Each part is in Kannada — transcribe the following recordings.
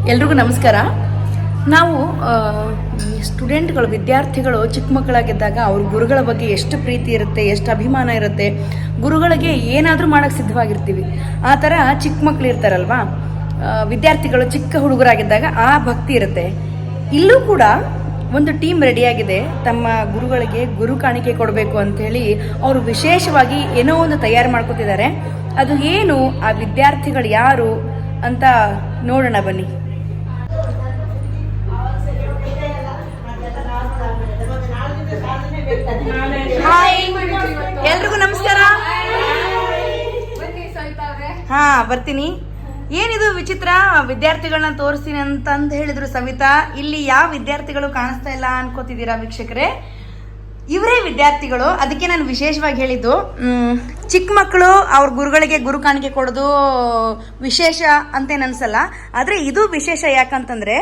ಎಲ್ರಿಗೂ ನಮಸ್ಕಾರ. ನಾವು ಸ್ಟೂಡೆಂಟ್ಗಳು, ವಿದ್ಯಾರ್ಥಿಗಳು ಚಿಕ್ಕ ಮಕ್ಕಳಾಗಿದ್ದಾಗ ಅವ್ರ ಗುರುಗಳ ಬಗ್ಗೆ ಎಷ್ಟು ಪ್ರೀತಿ ಇರುತ್ತೆ, ಎಷ್ಟು ಅಭಿಮಾನ ಇರುತ್ತೆ, ಗುರುಗಳಿಗೆ ಏನಾದರೂ ಮಾಡೋಕ್ಕೆ ಸಿದ್ಧವಾಗಿರ್ತೀವಿ. ಆ ಥರ ಚಿಕ್ಕ ಮಕ್ಕಳು ಇರ್ತಾರಲ್ವಾ, ವಿದ್ಯಾರ್ಥಿಗಳು ಚಿಕ್ಕ ಹುಡುಗರಾಗಿದ್ದಾಗ ಆ ಭಕ್ತಿ ಇರುತ್ತೆ. ಇಲ್ಲೂ ಕೂಡ ಒಂದು ಟೀಮ್ ರೆಡಿಯಾಗಿದೆ. ತಮ್ಮ ಗುರುಗಳಿಗೆ ಗುರು ಕಾಣಿಕೆ ಕೊಡಬೇಕು ಅಂಥೇಳಿ ಅವರು ವಿಶೇಷವಾಗಿ ಏನೋ ಒಂದು ತಯಾರು ಮಾಡ್ಕೊತಿದ್ದಾರೆ. ಅದು ಏನು, ಆ ವಿದ್ಯಾರ್ಥಿಗಳು ಯಾರು ಅಂತ ನೋಡೋಣ ಬನ್ನಿ. ಎಲ್ರಿಗೂ ನಮಸ್ಕಾರ. ಹಾ, ಬರ್ತೀನಿ. ಏನಿದು ವಿಚಿತ್ರ, ವಿದ್ಯಾರ್ಥಿಗಳನ್ನ ತೋರಿಸ್ತೀನಿ ಅಂತಂದು ಹೇಳಿದ್ರು ಸವಿತಾ. ಇಲ್ಲಿ ಯಾವ ವಿದ್ಯಾರ್ಥಿಗಳು ಕಾಣಿಸ್ತಾ ಇಲ್ಲ ಅನ್ಕೋತಿದ್ದೀರಾ ವೀಕ್ಷಕರೇ? ಇವರೇ ವಿದ್ಯಾರ್ಥಿಗಳು. ಅದಕ್ಕೆ ನಾನು ವಿಶೇಷವಾಗಿ ಹೇಳಿದ್ದು, ಚಿಕ್ಕ ಮಕ್ಕಳು ಅವ್ರ ಗುರುಗಳಿಗೆ ಗುರು ಕಾಣಿಕೆ ಕೊಡೋದು ವಿಶೇಷ ಅಂತೇನು ಅನ್ಸಲ್ಲ. ಆದರೆ ಇದು ವಿಶೇಷ. ಯಾಕಂತಂದರೆ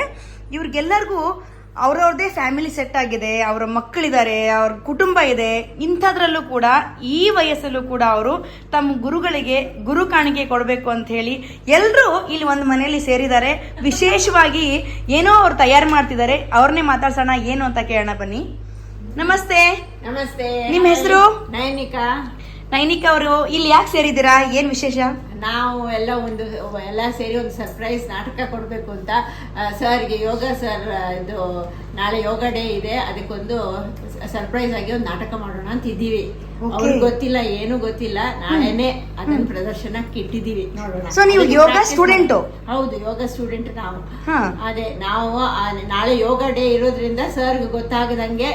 ಇವ್ರಿಗೆಲ್ಲರಿಗೂ ಅವ್ರವ್ರದ್ದೇ ಫ್ಯಾಮಿಲಿ ಸೆಟ್ ಆಗಿದೆ, ಅವರ ಮಕ್ಕಳಿದ್ದಾರೆ, ಅವ್ರ ಕುಟುಂಬ ಇದೆ. ಇಂಥದ್ರಲ್ಲೂ ಕೂಡ ಈ ವಯಸ್ಸಲ್ಲೂ ಕೂಡ ಅವರು ತಮ್ಮ ಗುರುಗಳಿಗೆ ಗುರು ಕಾಣಿಕೆ ಕೊಡಬೇಕು ಅಂತ ಹೇಳಿ ಎಲ್ಲರೂ ಇಲ್ಲಿ ಒಂದು ಮನೆಯಲ್ಲಿ ಸೇರಿದ್ದಾರೆ. ವಿಶೇಷವಾಗಿ ಏನೋ ಅವ್ರು ತಯಾರು ಮಾಡ್ತಿದ್ದಾರೆ. ಅವ್ರನ್ನೇ ಮಾತಾಡ್ಸೋಣ, ಏನು ಅಂತ ಕೇಳೋಣ ಬನ್ನಿ. ನಮಸ್ತೆ. ನಮಸ್ತೆ. ನಿಮ್ಮ ಹೆಸರು? ನೈನಿಕಾ. ನೈನಿಕಾ ಅವರು ಇಲ್ಲಿ ಯಾಕೆ ಸೇರಿದ್ದೀರಾ? ಏನು ವಿಶೇಷ? ನಾವು ಎಲ್ಲ ಸೇರಿ ಒಂದು ಸರ್ಪ್ರೈಸ್ ನಾಟಕ ಕೊಡಬೇಕು ಅಂತ ಸರ್ಗೆ, ಯೋಗ ಸರ್ ಇದು ನಾಳೆ ಯೋಗ ಡೇ ಇದೆ, ಅದಕ್ಕೊಂದು ಸರ್ಪ್ರೈಸ್ ಆಗಿ ಒಂದು ನಾಟಕ ಮಾಡೋಣ ಅಂತ ಇದ್ದೀವಿ. ಅವ್ರಿಗೆ ಗೊತ್ತಿಲ್ಲ, ಏನು ಗೊತ್ತಿಲ್ಲ. ನಾಳೆನೆ ಅದನ್ನ ಪ್ರದರ್ಶನಕ್ಕೆ ಇಟ್ಟಿದ್ದೀವಿ, ನೋಡೋಣ. ಸೊ ನೀವು ಯೋಗ ಸ್ಟೂಡೆಂಟ್? ಹೌದು, ಯೋಗ ಸ್ಟೂಡೆಂಟ್ ನಾವು. ಅದೇ ನಾವು ನಾಳೆ ಯೋಗ ಡೇ ಇರೋದ್ರಿಂದ ಸರ್ಗೆ ಗೊತ್ತಾಗದಂಗೆ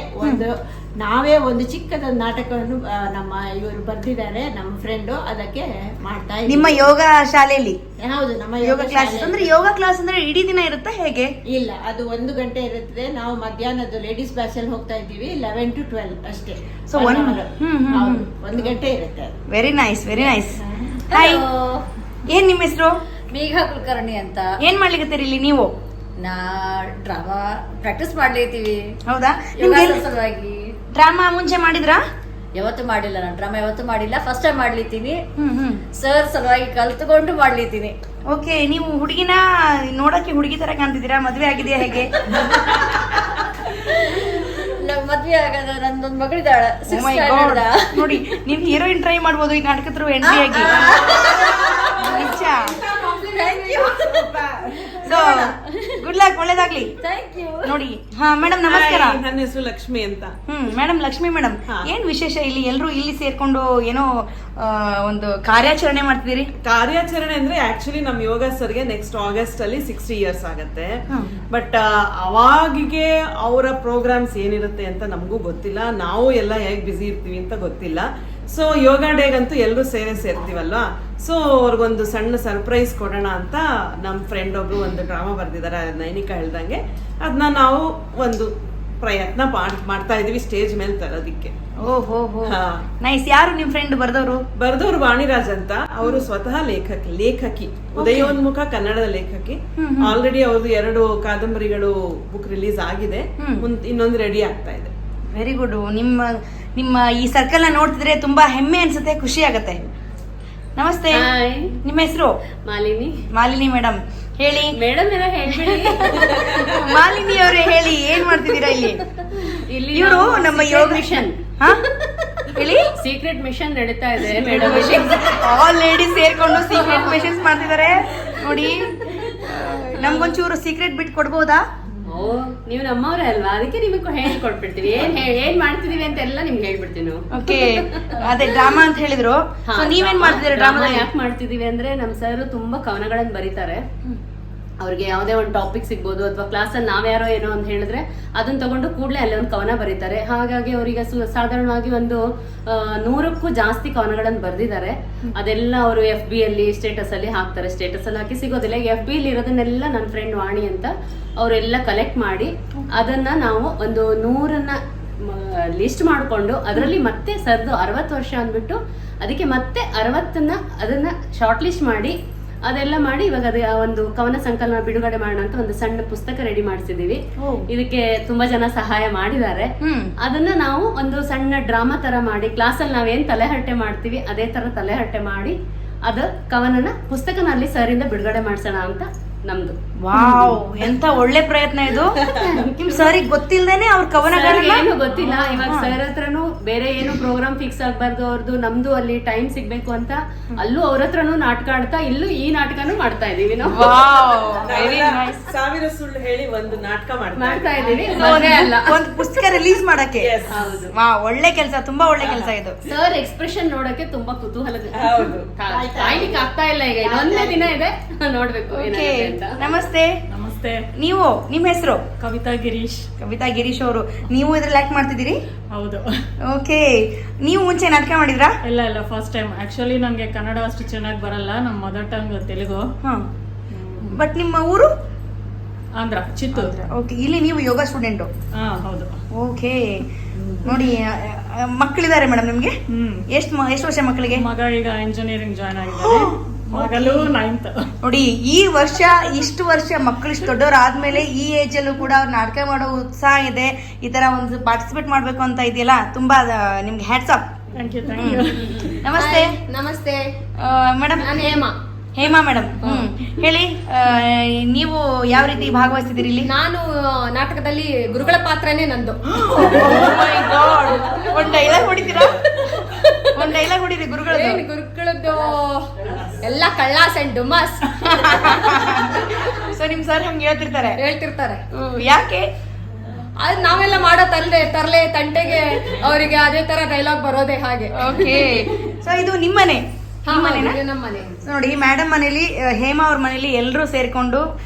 ನಾವೇ ಒಂದು ಚಿಕ್ಕದೊಂದು ನಾಟಕವನ್ನು ನಮ್ಮ ಇವರು ಬರ್ದಿದ್ದಾರೆ, ನಮ್ಮ ಫ್ರೆಂಡು. ಅದಕ್ಕೆ ಮಾಡ್ತಾ ಇದ್ದೀವಿ. ನಿಮ್ಮ ಯೋಗ ಶಾಲೆಯಲ್ಲಿ? ಹೌದು, ನಮ್ಮ ಯೋಗ ಕ್ಲಾಸ್. ಅಂದ್ರೆ ಯೋಗ ಕ್ಲಾಸ್ ಅಂದ್ರೆ ಇಡೀ ದಿನ ಇರುತ್ತಾ ಹೇಗೆ? ಇಲ್ಲ, ಅದು 1 ಗಂಟೆ ಇರುತ್ತದೆ. ನಾವು ಮಧ್ಯಾಹ್ನದ್ದು ಲೇಡೀಸ್ ಬ್ಯಾಚ್ ಅಲ್ಲಿ ಹೋಗ್ತಾ ಇದ್ದೀವಿ, 11 to 12 ಅಷ್ಟೇ. ಸೊ 1 ಗಂಟೆ ಇರುತ್ತೆ. Very nice, very nice. Hi, ಏನ್ ನಿಮ್ಮ ಹೆಸರು? ಮೇಘಾ ಕುಲಕರ್ಣಿ ಅಂತ. ಏನ್ ಮಾಡ್ಲಿಕತ್ತೀರಿ ಇಲ್ಲಿ ನೀವು? ನಾ ಡ್ರಾಮಾ ಪ್ರಾಕ್ಟೀಸ್ ಮಾಡ್ಲಿತ್ತೀವಿ. ಹೌದಾ? ಸಲುವಾಗಿ ಡ್ರಾಮಾ ಮುಂಚೆ ಮಾಡಿದ್ರಾ? ಯಾವತ್ತು ಮಾಡಿಲ್ಲ, ನಾನು ಡ್ರಾಮಾ ಯಾವತ್ತು ಮಾಡಿಲ್ಲ. First time ಮಾಡ್ಲಿತ್ತೀನಿ. ಸರ್ ಸಲುವಾಗಿ ಕಲ್ತ್ಕೊಂಡು ಮಾಡ್ಲಿತ್ತೀನಿ. ಓಕೆ. ನೀವು ಹುಡುಗಿನ ನೋಡಕ್ಕೆ ಹುಡುಗಿ ತರ ಕಾಣ್ತಿದ್ದೀರಾ? ಮದ್ವೆ ಆಗಿದೆಯಾ ಹೇಗೆ? ಮದ್ವೆ ಆಗದ ನಂದೊಂದ್ ಮಗಳಿದ್ದಾಳ. ನೋಡಿ, ನೀವು ಹೀರೋಯಿನ್ ಟ್ರೈ ಮಾಡ್ಬೋದು ಈ ನಾಟಕದ ಎಂಟ್ರಿ ಆಗಿ. ಸೊ ಗುಡ್ ಲಕ್, ಒಳ್ಳೇದಾಗ್ಲಿ. ನೋಡಿ. ಹಾ ಮೇಡಮ್, ನಮಸ್ಕಾರ. ನನ್ನ ಹೆಸರು ಲಕ್ಷ್ಮಿ ಅಂತ. ಮೇಡಮ್, ಲಕ್ಷ್ಮಿ ಮೇಡಮ್, ಏನ್ ವಿಶೇಷ ಇಲ್ಲಿ ಎಲ್ಲರೂ ಇಲ್ಲಿ ಸೇರ್ಕೊಂಡು ಏನೋ ಒಂದು ಕಾರ್ಯಾಚರಣೆ ಮಾಡ್ತಿದ್ದೀರಿ? ಕಾರ್ಯಾಚರಣೆ ಅಂದ್ರೆ ಆಕ್ಚುಲಿ ನಮ್ ಯೋಗ ಸರ್ಗೆ ನೆಕ್ಸ್ಟ್ ಆಗಸ್ಟ್ ಅಲ್ಲಿ 60 years ಆಗತ್ತೆ. ಬಟ್ ಅವಾಗಿಗೆ ಅವರ ಪ್ರೋಗ್ರಾಮ್ಸ್ ಏನಿರುತ್ತೆ ಅಂತ ನಮಗೂ ಗೊತ್ತಿಲ್ಲ. ನಾವು ಎಲ್ಲ ಹೇಗ್ ಬಿಸಿ ಇರ್ತೀವಿ ಅಂತ ಗೊತ್ತಿಲ್ಲ. ಸೊ ಯೋಗ ಡೇಗಂತೂ ಎಲ್ಲರೂ ಸೇರ್ತೀವಲ್ವಾ. ಸೊ ಅವ್ರಿಗೊಂದು ಸಣ್ಣ ಸರ್ಪ್ರೈಸ್ ಕೊಡೋಣ ಅಂತ ನಮ್ಮ ಫ್ರೆಂಡ್ ಒಬ್ರು ಒಂದು ಡ್ರಾಮಾ ಬರ್ದಿದ್ದಾರೆ, ನೈನಿಕಾ ಹೇಳ್ದಂಗೆ. ಅದನ್ನ ನಾವು ಒಂದು ಪ್ರಯತ್ನ ಮಾಡ್ತಾ ಇದೀವಿ ಸ್ಟೇಜ್ ಮೇಲೆ ತರೋದಿಕ್ಕೆ. ಓಹೋ, ನೈಸ್. ಯಾರು ನಿಮ್ ಫ್ರೆಂಡ್ ಬರ್ದವ್ರು? ವಾಣಿರಾಜ್ ಅಂತ. ಅವರು ಸ್ವತಃ ಲೇಖಕಿ, ಉದಯೋನ್ಮುಖ ಕನ್ನಡದ ಲೇಖಕಿ. ಆಲ್ರೆಡಿ ಅವ್ರದ್ದು 2 ಕಾದಂಬರಿಗಳು ಬುಕ್ ರಿಲೀಸ್ ಆಗಿದೆ, ಇನ್ನೊಂದು ರೆಡಿ ಆಗ್ತಾ ಇದೆ. Very good. ನಿಮ್ಮ ಈ ಸರ್ಕಲ್ ನ ನೋಡ್ತಿದ್ರೆ ತುಂಬಾ ಹೆಮ್ಮೆ ಅನ್ಸುತ್ತೆ, ಖುಷಿ ಆಗತ್ತೆ. ನಮಸ್ತೆ. ನಿಮ್ಮ ಹೆಸರು? ಮಾಲಿನಿ. ಮಾಲಿನಿ ಮೇಡಮ್, ಹೇಳಿ. ಮೇಡಮ್ ಏನೋ ಹೇಳ್ಬಿಡಿ. ಮಾಲಿನಿ ಅವರೇ ಹೇಳಿ, ಏನ್ ಮಾಡ್ತಿದ್ದೀರಾ ಇಲ್ಲಿ? ಇವರು ನಮ್ಮ ಯೋಗ ಮಿಷನ್. ಹೇಳಿ. ಸೀಕ್ರೆಟ್ ಮಿಷನ್ ನಡೀತಾ ಇದೆ ಮೇಡಮ್. ಆಲ್ ಲೇಡೀಸ್ ಸೇರ್ಕೊಂಡು ಸೀಕ್ರೆಟ್ ಮಿಷನ್ಸ್ ಮಾಡ್ತಿದ್ದಾರೆ ನೋಡಿ. ನಮ್ಗೊಂಚೂರು ಸೀಕ್ರೆಟ್ ಬಿಟ್ ಕೊಡ್ಬೋದಾ? ನೀವು ನಮ್ಮವ್ರೆ ಅಲ್ವಾ, ಅದಕ್ಕೆ ನಿಮಗೆ ಹೇಳ್ಕೊಟ್ಬಿಡ್ತೀವಿ. ಏನ್ ಮಾಡ್ತಿದೀವಿ ಅಂತ ಎಲ್ಲ ನಿಮ್ಗೆ ಹೇಳ್ಬಿಡ್ತೀವಿ ನಾವು. ಓಕೆ. ಅದೇ ಡ್ರಾಮಾ ಅಂತ ಹೇಳಿದ್ರು. ನೀವೇನ್ ಮಾಡ್ತಿದ್ದೀರಾ ಡ್ರಾಮಾ? ಯಾಕೆ ಮಾಡ್ತಿದೀವಿ ಅಂದ್ರೆ, ನಮ್ ಸರ್ ತುಂಬಾ ಕವನಗಳನ್ನ ಬರೀತಾರೆ. ಅವ್ರಿಗೆ ಯಾವುದೇ ಒಂದು ಟಾಪಿಕ್ ಸಿಗ್ಬೋದು, ಅಥವಾ ಕ್ಲಾಸಲ್ಲಿ ನಾವ್ಯಾರೋ ಏನೋ ಅಂತ ಹೇಳಿದ್ರೆ ಅದನ್ನ ತಗೊಂಡು ಕೂಡಲೇ ಅಲ್ಲಿ ಒಂದು ಕವನ ಬರೀತಾರೆ. ಹಾಗಾಗಿ ಅವರಿಗೆ ಸಾಧಾರಣವಾಗಿ ಒಂದು 100ಕ್ಕೂ ಜಾಸ್ತಿ ಕವನಗಳನ್ನು ಬರೆದಿದ್ದಾರೆ. ಅದೆಲ್ಲ ಅವರು FB ಅಲ್ಲಿ ಸ್ಟೇಟಸ್ ಅಲ್ಲಿ ಹಾಕ್ತಾರೆ. ಸ್ಟೇಟಸ್ ಅಲ್ಲಿ ಹಾಕಿ ಸಿಗೋದಿಲ್ಲ. FB ಅಲ್ಲಿ ಇರೋದನ್ನೆಲ್ಲ ನನ್ನ ಫ್ರೆಂಡ್ ವಾಣಿ ಅಂತ ಅವರೆಲ್ಲ ಕಲೆಕ್ಟ್ ಮಾಡಿ ಅದನ್ನ ನಾವು ಒಂದು 100ನ್ನ ಲಿಸ್ಟ್ ಮಾಡಿಕೊಂಡು, ಅದರಲ್ಲಿ ಮತ್ತೆ ಸರ್ದು 60 ವರ್ಷ ಅಂದ್ಬಿಟ್ಟು ಅದಕ್ಕೆ ಮತ್ತೆ 60ನ್ನ ಅದನ್ನ ಶಾರ್ಟ್ ಲಿಸ್ಟ್ ಮಾಡಿ ಅದೆಲ್ಲ ಮಾಡಿ ಇವಾಗ ಒಂದು ಕವನ ಸಂಕಲನ ಬಿಡುಗಡೆ ಮಾಡೋಣ ಅಂತ ಒಂದು ಸಣ್ಣ ಪುಸ್ತಕ ರೆಡಿ ಮಾಡಿಸಿದೀವಿ. ಇದಕ್ಕೆ ತುಂಬಾ ಜನ ಸಹಾಯ ಮಾಡಿದ್ದಾರೆ. ಅದನ್ನ ನಾವು ಒಂದು ಸಣ್ಣ ಡ್ರಾಮಾ ತರ ಮಾಡಿ, ಕ್ಲಾಸಲ್ಲಿ ನಾವೇನ್ ತಲೆಹರಟೆ ಮಾಡ್ತೀವಿ ಅದೇ ತರ ತಲೆಹರಟೆ ಮಾಡಿ ಅದ ಕವನನ ಪುಸ್ತಕನಲ್ಲಿ ಸರ್ ಇಂದ ಬಿಡುಗಡೆ ಮಾಡ್ಸೋಣ ಅಂತ ನಮ್ದು. ವಾವ್, ಎಂತ ಒಳ್ಳೆ ಪ್ರಯತ್ನ ಇದು. ನಿಮ್ ಸರಿಗೆ ಗೊತ್ತಿಲ್ದೇನೆ ಅವ್ರ Sir ಗೆ ಕವನಗಳನ್ನ ಏನು ಗೊತ್ತಿಲ್ಲ. ಇವಾಗ ಸರ್ ಹತ್ರನು ಬೇರೆ ಏನು ಪ್ರೋಗ್ರಾಮ್ ಫಿಕ್ಸ್ ಆಗ್ಬಾರ್ದು ಅವ್ರದ್ದು, ನಮ್ದು ಅಲ್ಲಿ ಟೈಮ್ ಸಿಗ್ಬೇಕು ಅಂತ ಅಲ್ಲೂ ಅವ್ರ ಹತ್ರನು ನಾಟಕ ಆಡ್ತಾ ಇಲ್ಲೂ ಈ ನಾಟಕನೂ ಮಾಡ್ತಾ ಇದೀವಿ ನಾವು. ಸಾವಿರ ಸುಳ್ಳು ಹೇಳಿ ಒಂದು ನಾಟಕ ಮಾಡ್ತಾ ಇದೀವಿ. ಮದ್ವೆ ಅಲ್ಲ, ಒಂದು ಪುಸ್ತಕ ರಿಲೀಸ್ ಮಾಡಕ್ಕೆ. ಹೌದು. ವಾ, ಒಳ್ಳೆ ಕೆಲಸ, ತುಂಬಾ ಒಳ್ಳೆ ಕೆಲಸ ಇದು. ಸರ್ ಎಕ್ಸ್ಪ್ರೆಷನ್ ನೋಡಕ್ಕೆ ತುಂಬಾ ಕುತೂಹಲ. ಹೌದು. ಕಾಯ್ಲಿಕ್ಕೆ ಆಗ್ತಾ ಇಲ್ಲ. ಈಗ ಇನ್ನೊಂದೇ ದಿನ ಇದೆ, ನೋಡ್ಬೇಕು Okay. ಏನಾಗುತ್ತೆ ಅಂತ. ನಮಸ್ತೆ. ನಮಸ್ತೆ. ನೀವು, ನಿಮ್ಮ ಹೆಸರು? ಕವಿತಾ ಗಿರೀಶ್. ಕವಿತಾ ಗಿರೀಶ್ ಅವರು. ನೀವು ಇದ್ರಲ್ಲಿ ಆಕ್ಟ್ ಮಾಡ್ತಿದ್ದೀರಿ? ಹೌದು. ಓಕೆ. ನೀವು ಮುಂಚೆ ನಾಟಕ ಮಾಡಿದ್ರಾ? ಇಲ್ಲ ಫಸ್ಟ್ ಟೈಮ್. ಆಕ್ಚುಲಿ ನನಗೆ ಕನ್ನಡ ಅಷ್ಟು ಚೆನ್ನಾಗಿ ಬರಲ್ಲ, ನಮ್ಮ ಮದರ್ ಟಂಗ್ ತೆಲುಗು. ಬಟ್ ನಿಮ್ಮ ಊರು? ಆಂಧ್ರ, ಚಿತ್ತೂರು. ಓಕೆ. ಇಲ್ಲಿ ನೀವು ಯೋಗ ಸ್ಟೂಡೆಂಟು? ಹಾ, ಹೌದು. ಓಕೆ. ನೋಡಿ, ಮಕ್ಕಳಿದ್ದಾರೆ ಮೇಡಮ್ ನಿಮ್ಗೆ? ಎಷ್ಟು ವರ್ಷ ಮಕ್ಕಳಿಗೆ? ಮಗ ಈಗ ಇಂಜಿನಿಯರಿಂಗ್ ಜಾಯ್ನ್ ಆಗಿದ್ದಾರೆ, ಮಗಳು 9th. ನೋಡಿ, ಈ ವರ್ಷ ಇಷ್ಟು ವರ್ಷ ಮಕ್ಕಳು ಇಷ್ಟು ದೊಡ್ಡವರಾದ್ಮೇಲೆ ಈ ಏಜ್ ಅಲ್ಲೂ ಕೂಡ ಅವ್ರು ನಾಟಕ ಮಾಡೋ ಉತ್ಸಾಹ ಇದೆ. ಈ ತರ ಒಂದು ಪಾರ್ಟಿಸಿಪೇಟ್ ಮಾಡ್ಬೇಕು ಅಂತ ಇದೆಯಲ್ಲ, ತುಂಬಾ ನಿಮ್ಗೆ ಹ್ಯಾಟ್ಸ್ ಆಫ್. Thank you. ನಮಸ್ತೆ. ನಮಸ್ತೆ ಮೇಡಮ್, ನಾನು ಹೇಮಾ ಮೇಡಮ್. ಹೇಳಿ, ನೀವು ಯಾವ ರೀತಿ ಭಾಗವಹಿಸಿದಿರಿ ಇಲ್ಲಿ? ನಾನು ನಾಟಕದಲ್ಲಿ ಗುರುಗಳ ಪಾತ್ರನೇ ನಂದು. ಒಂದ್ ಡೈಲಾಗ್ ಹೊಡಿತೀರಾ? ಒಂದ್ ಡೈಲಾಗ್ ಹೊಡಿರಿ ಗುರುಗಳದ್ದು. ಏನ್ ಗುರುಗಳದ್ದು ಎಲ್ಲ ಕಳ್ಳಾಸ್ ಅಂಡ್ ಡುಮಾಸ್ ಸೊ ನಿಮ್ ಸರ್ ಹಂಗೆ ಹೇಳ್ತಿರ್ತಾರೆ. ಯಾಕೆ? ಅದ್ ನಾವೆಲ್ಲ ಮಾಡೋ ತರ್ಲೆ ತಂಟೆಗೆ ಅವರಿಗೆ ಅದೇ ತರ ಡೈಲಾಗ್ ಬರೋದೇ ಹಾಗೆ. ಓಕೆ. ಸೊ ಇದು ನಿಮ್ಮನೆ? ನಮ್ಮನೆ. ನೋಡಿ, ಮೇಡಮ್ ಮನೇಲಿ, ಹೇಮಾ ಅವ್ರ ಮನೇಲಿ ಎಲ್ಲರೂ ಸೇರ್ಕೊಂಡು